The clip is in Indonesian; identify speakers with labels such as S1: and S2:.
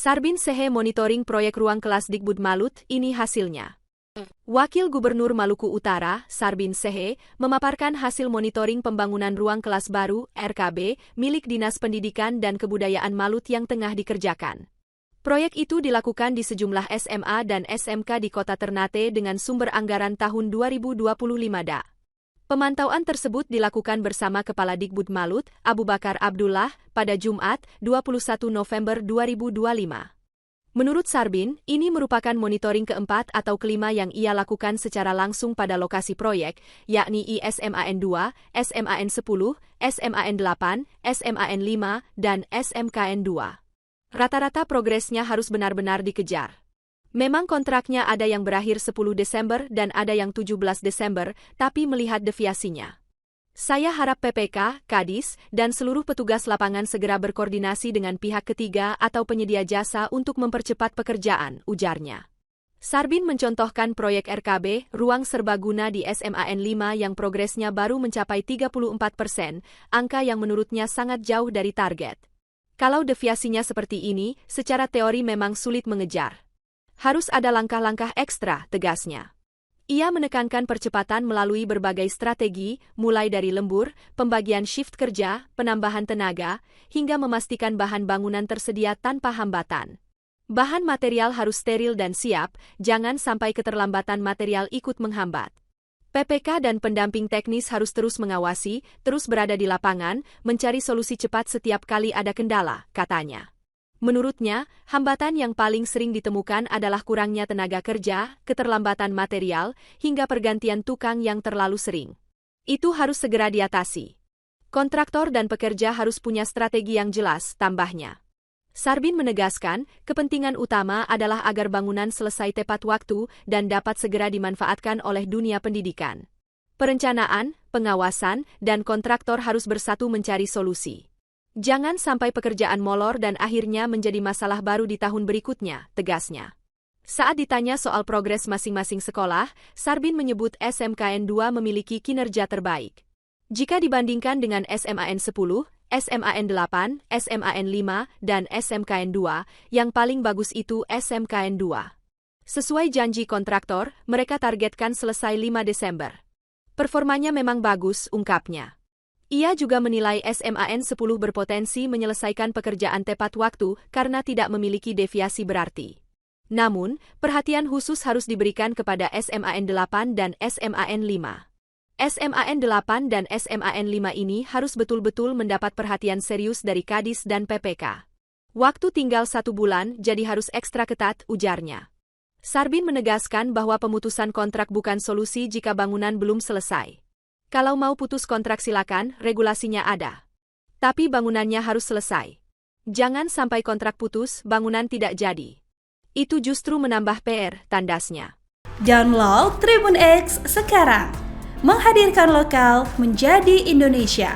S1: Sarbin Sehe monitoring proyek ruang kelas Dikbud Malut, ini hasilnya. Wakil Gubernur Maluku Utara, Sarbin Sehe, memaparkan hasil monitoring pembangunan ruang kelas baru, RKB, milik Dinas Pendidikan dan Kebudayaan Malut yang tengah dikerjakan. Proyek itu dilakukan di sejumlah SMA dan SMK di Kota Ternate dengan sumber anggaran tahun 2025 Da. Pemantauan tersebut dilakukan bersama Kepala Dikbud Malut, Abu Bakar Abdullah, pada Jumat, 21 November 2025. Menurut Sarbin, ini merupakan monitoring keempat atau kelima yang ia lakukan secara langsung pada lokasi proyek, yakni ISMAN 2, SMAN 10, SMAN 8, SMAN 5, dan SMKN 2. Rata-rata progresnya harus benar-benar dikejar. Memang kontraknya ada yang berakhir 10 Desember dan ada yang 17 Desember, tapi melihat deviasinya. Saya harap PPK, Kadis, dan seluruh petugas lapangan segera berkoordinasi dengan pihak ketiga atau penyedia jasa untuk mempercepat pekerjaan, ujarnya. Sarbin mencontohkan proyek RKB, ruang serbaguna di SMAN 5 yang progresnya baru mencapai 34%, angka yang menurutnya sangat jauh dari target. Kalau deviasinya seperti ini, secara teori memang sulit mengejar. Harus ada langkah-langkah ekstra, tegasnya. Ia menekankan percepatan melalui berbagai strategi, mulai dari lembur, pembagian shift kerja, penambahan tenaga, hingga memastikan bahan bangunan tersedia tanpa hambatan. Bahan material harus steril dan siap, jangan sampai keterlambatan material ikut menghambat. PPK dan pendamping teknis harus terus mengawasi, terus berada di lapangan, mencari solusi cepat setiap kali ada kendala, katanya. Menurutnya, hambatan yang paling sering ditemukan adalah kurangnya tenaga kerja, keterlambatan material, hingga pergantian tukang yang terlalu sering. Itu harus segera diatasi. Kontraktor dan pekerja harus punya strategi yang jelas, tambahnya. Sarbin menegaskan, kepentingan utama adalah agar bangunan selesai tepat waktu dan dapat segera dimanfaatkan oleh dunia pendidikan. Perencanaan, pengawasan, dan kontraktor harus bersatu mencari solusi. Jangan sampai pekerjaan molor dan akhirnya menjadi masalah baru di tahun berikutnya, tegasnya. Saat ditanya soal progres masing-masing sekolah, Sarbin menyebut SMKN 2 memiliki kinerja terbaik. Jika dibandingkan dengan SMAN 10, SMAN 8, SMAN 5, dan SMKN 2, yang paling bagus itu SMKN 2. Sesuai janji kontraktor, mereka targetkan selesai 5 Desember. Performanya memang bagus, ungkapnya. Ia juga menilai SMAN 10 berpotensi menyelesaikan pekerjaan tepat waktu karena tidak memiliki deviasi berarti. Namun, perhatian khusus harus diberikan kepada SMAN 8 dan SMAN 5. SMAN 8 dan SMAN 5 ini harus betul-betul mendapat perhatian serius dari Kadis dan PPK. Waktu tinggal 1 bulan, jadi harus ekstra ketat, ujarnya. Sarbin menegaskan bahwa pemutusan kontrak bukan solusi jika bangunan belum selesai. Kalau mau putus kontrak silakan, regulasinya ada. Tapi bangunannya harus selesai. Jangan sampai kontrak putus, bangunan tidak jadi. Itu justru menambah PR, tandasnya.
S2: Download Tribun X sekarang. Menghadirkan lokal menjadi Indonesia.